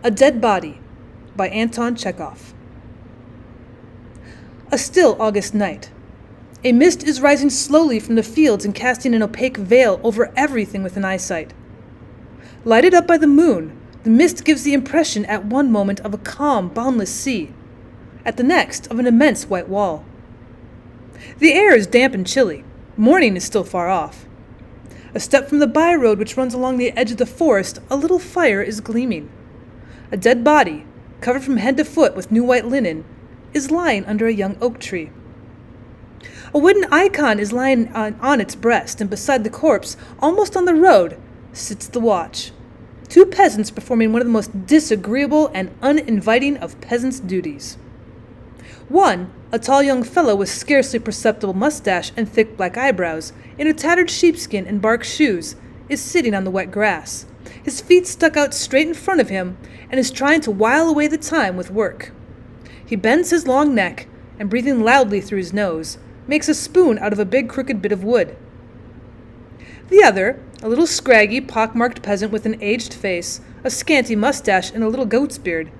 A Dead Body by Anton Chekhov. A still August night. A mist is rising slowly from the fields and casting an opaque veil over everything within eyesight. Lighted up by the moon, the mist gives the impression at one moment of a calm, boundless sea, at the next of an immense white wall. The air is damp and chilly. Morning is still far off. A step from the by-road which runs along the edge of the forest, a little fire is gleaming. A dead body, covered from head to foot with new white linen, is lying under a young oak tree. A wooden icon is lying on its breast, and beside the corpse, almost on the road, sits the watch. Two peasants performing one of the most disagreeable and uninviting of peasants' duties. One, a tall young fellow with scarcely perceptible mustache and thick black eyebrows, in a tattered sheepskin and bark shoes, is sitting on the wet grass, his feet stuck out straight in front of him, and is trying to while away the time with work. He bends his long neck, and breathing loudly through his nose, makes a spoon out of a big crooked bit of wood. The other, a little scraggy, pock-marked peasant with an aged face, a scanty mustache, and a little goat's beard,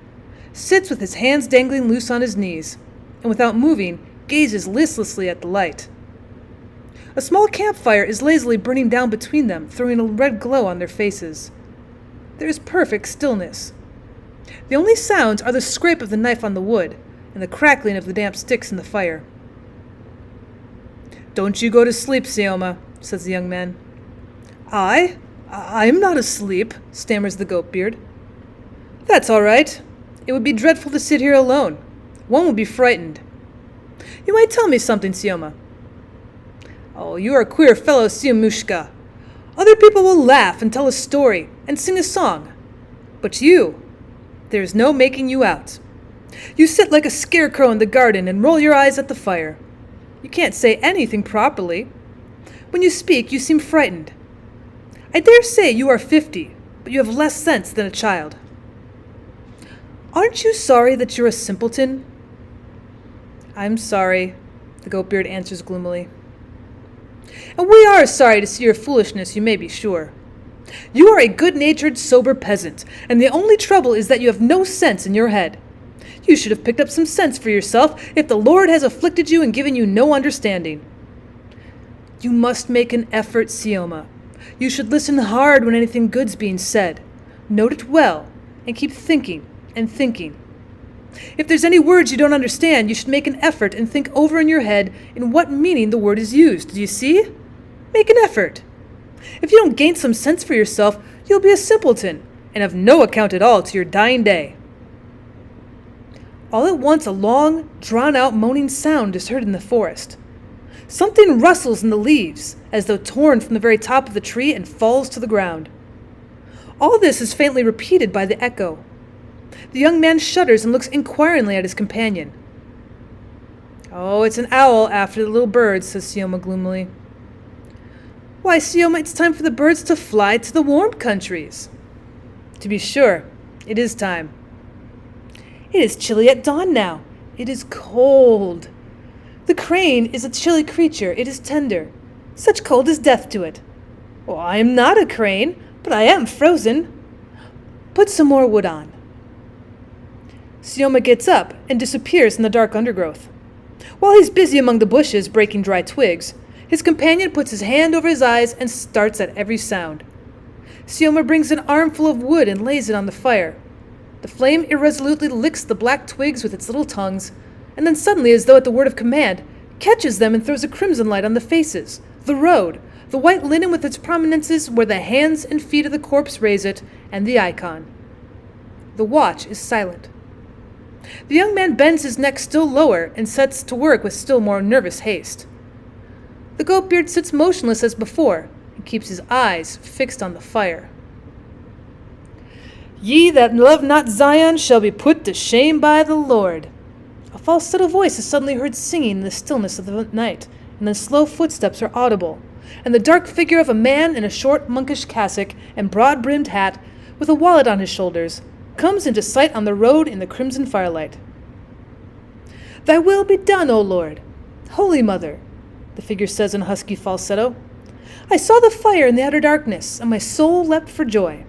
sits with his hands dangling loose on his knees, and without moving, gazes listlessly at the light. A small campfire is lazily burning down between them, throwing a red glow on their faces. There is perfect stillness. The only sounds are the scrape of the knife on the wood, and the crackling of the damp sticks in the fire. "Don't you go to sleep, Sioma," says the young man. I'm not asleep," stammers the goat-beard. "That's all right. It would be dreadful to sit here alone. One would be frightened. You might tell me something, Sioma." "Oh, you are a queer fellow, Siomushka. Other people will laugh and tell a story and sing a song. But you, there is no making you out. You sit like a scarecrow in the garden and roll your eyes at the fire. You can't say anything properly. When you speak, you seem frightened. I dare say you are 50, but you have less sense than a child. Aren't you sorry that you're a simpleton?" "I'm sorry," the goat-beard answers gloomily. "And we are sorry to see your foolishness, you may be sure. You are a good-natured, sober peasant, and the only trouble is that you have no sense in your head. You should have picked up some sense for yourself if the Lord has afflicted you and given you no understanding. You must make an effort, Sioma. You should listen hard when anything good's being said. Note it well, and keep thinking and thinking. If there's any words you don't understand, you should make an effort and think over in your head in what meaning the word is used. Do you see? Make an effort. If you don't gain some sense for yourself, you'll be a simpleton, and of no account at all to your dying day." All at once a long, drawn-out moaning sound is heard in the forest. Something rustles in the leaves, as though torn from the very top of the tree, and falls to the ground. All this is faintly repeated by the echo. The young man shudders and looks inquiringly at his companion. "Oh, it's an owl after the little birds," says Sioma gloomily. "Why, Sioma, it's time for the birds to fly to the warm countries." "To be sure, it is time." "It is chilly at dawn now. It is cold. The crane is a chilly creature. It is tender. Such cold is death to it. Well, I am not a crane, but I am frozen. Put some more wood on." Sioma gets up and disappears in the dark undergrowth. While he's busy among the bushes breaking dry twigs, his companion puts his hand over his eyes and starts at every sound. Sioma brings an armful of wood and lays it on the fire. The flame irresolutely licks the black twigs with its little tongues, and then suddenly, as though at the word of command, catches them and throws a crimson light on the faces, the road, the white linen with its prominences where the hands and feet of the corpse raise it, and the icon. The watch is silent. The young man bends his neck still lower and sets to work with still more nervous haste. The goat-beard sits motionless as before and keeps his eyes fixed on the fire. "Ye that love not Zion shall be put to shame by the Lord." A falsetto voice is suddenly heard singing in the stillness of the night, and then slow footsteps are audible, and the dark figure of a man in a short monkish cassock and broad-brimmed hat, with a wallet on his shoulders, comes into sight on the road in the crimson firelight. "Thy will be done, O Lord. Holy Mother," the figure says in husky falsetto. "I saw the fire in the outer darkness, and my soul leapt for joy.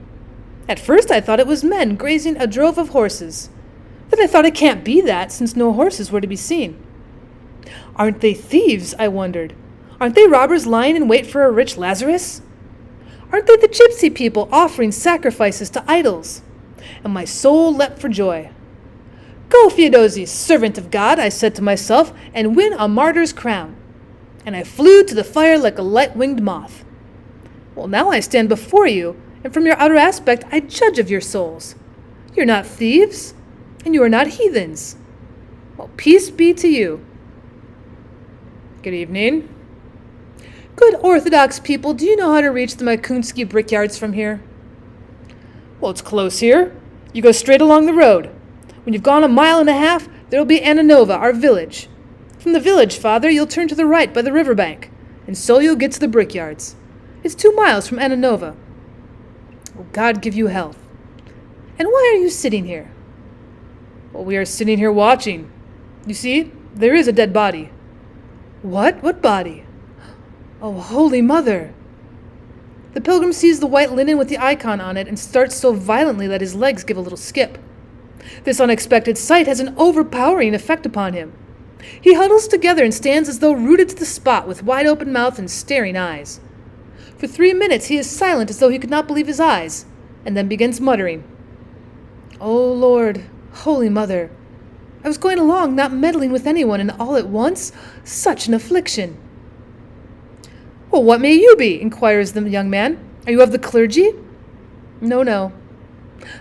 At first I thought it was men grazing a drove of horses. Then I thought it can't be that, since no horses were to be seen. Aren't they thieves, I wondered. Aren't they robbers lying in wait for a rich Lazarus? Aren't they the gypsy people offering sacrifices to idols? And my soul leapt for joy. Go, Theodosi, servant of God, I said to myself, and win a martyr's crown. And I flew to the fire like a light-winged moth. Well, now I stand before you, and from your outer aspect I judge of your souls. You're not thieves, and you are not heathens. Well, peace be to you. Good evening. Good Orthodox people, do you know how to reach the Makunsky brickyards from here? Well, it's close here. You go straight along the road. When you've gone 1.5 miles, there will be Ananova, our village. From the village, Father, you'll turn to the right by the riverbank, and so you'll get to the brickyards. It's 2 miles from Ananova. Oh, God give you health. And why are you sitting here? Well, we are sitting here watching. You see, there is a dead body. What? What body? Oh, Holy Mother! The pilgrim sees the white linen with the icon on it and starts so violently that his legs give a little skip. This unexpected sight has an overpowering effect upon him. He huddles together and stands as though rooted to the spot with wide-open mouth and staring eyes. For 3 minutes he is silent as though he could not believe his eyes, and then begins muttering, "O Lord, Holy Mother, I was going along not meddling with anyone, and all at once, such an affliction." "Well, what may you be?" inquires the young man. "Are you of the clergy?" No.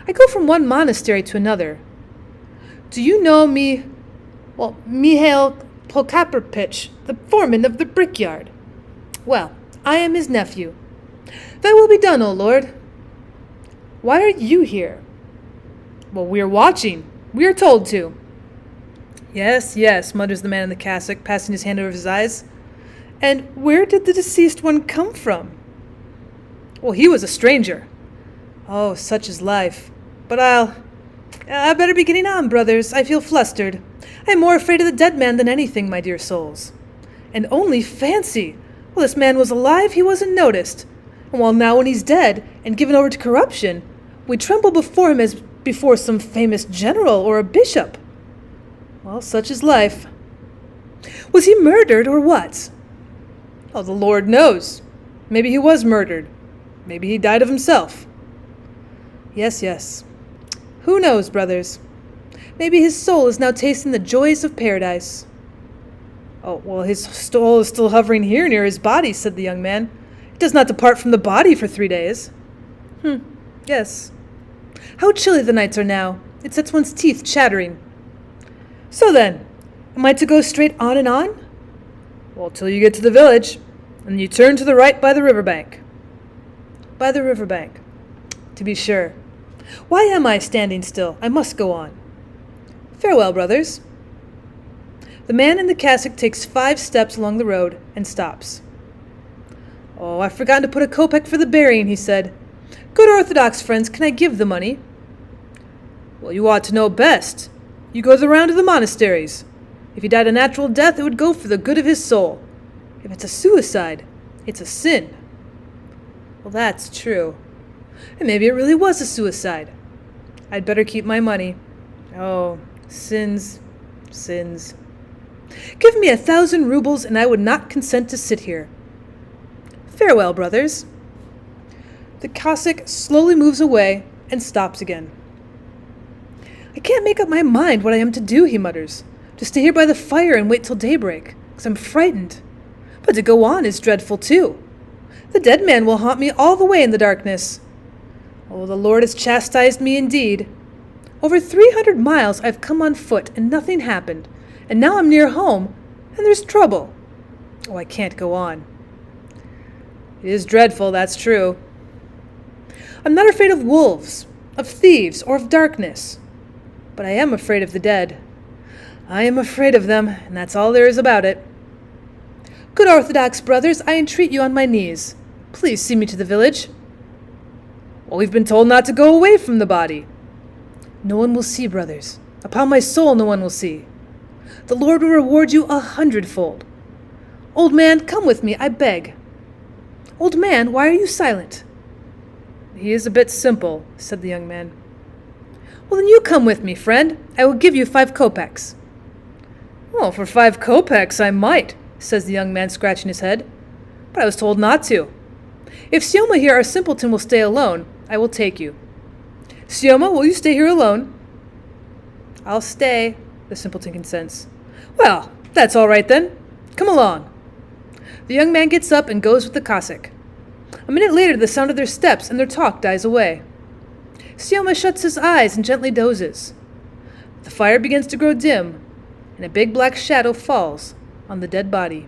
I go from one monastery to another. Do you know Mihail Polkaperpich, the foreman of the brickyard? Well, I am his nephew. Thy will be done, O Lord. Why are you here? Well, we are watching. We are told to. Yes, mutters the man in the cassock, passing his hand over his eyes. And where did the deceased one come from? Well, he was a stranger. Oh, such is life. But I better be getting on, brothers. I feel flustered. I am more afraid of the dead man than anything, my dear souls. And only fancy! While this man was alive, he wasn't noticed. And while now when he's dead and given over to corruption, we tremble before him as before some famous general or a bishop. Well, such is life. Was he murdered or what? Oh, the Lord knows. Maybe he was murdered. Maybe he died of himself. Yes. Who knows, brothers? Maybe his soul is now tasting the joys of paradise. Oh, well, his soul is still hovering here near his body, said the young man. It does not depart from the body for 3 days. Yes. How chilly the nights are now. It sets one's teeth chattering. So then, am I to go straight on and on? Well, till you get to the village, and you turn to the right by the riverbank. By the riverbank. To be sure. Why am I standing still? I must go on. Farewell, brothers. The man in the cassock takes 5 steps along the road and stops. Oh, I've forgotten to put a kopeck for the burying, he said. Good Orthodox friends, can I give the money? Well, you ought to know best. You go the round of the monasteries. If he died a natural death, it would go for the good of his soul. If it's a suicide, it's a sin. Well, that's true. And maybe it really was a suicide. I'd better keep my money. Oh, sins. Give me 1,000 rubles and I would not consent to sit here. Farewell, brothers. The Cossack slowly moves away and stops again. I can't make up my mind what I am to do, he mutters. To stay here by the fire and wait till daybreak, because I'm frightened. But to go on is dreadful too. The dead man will haunt me all the way in the darkness. Oh, the Lord has chastised me indeed. Over 300 miles I've come on foot and nothing happened, and now I'm near home, and there's trouble. Oh, I can't go on. It is dreadful, that's true. I'm not afraid of wolves, of thieves, or of darkness, but I am afraid of the dead. I am afraid of them, and that's all there is about it. Good Orthodox brothers, I entreat you on my knees. Please see me to the village. Well, we've been told not to go away from the body. No one will see, brothers. Upon my soul, no one will see. The Lord will reward you 100-fold. Old man, come with me, I beg. Old man, why are you silent? He is a bit simple, said the young man. Well, then you come with me, friend. I will give you 5 kopecks. Well, for 5 kopecks I might, says the young man, scratching his head. But I was told not to. If Syoma here, our simpleton, will stay alone, I will take you. Syoma, will you stay here alone? I'll stay, the simpleton consents. Well, that's all right then. Come along. The young man gets up and goes with the Cossack. A minute later, the sound of their steps and their talk dies away. Syoma shuts his eyes and gently dozes. The fire begins to grow dim, and a big black shadow falls on the dead body.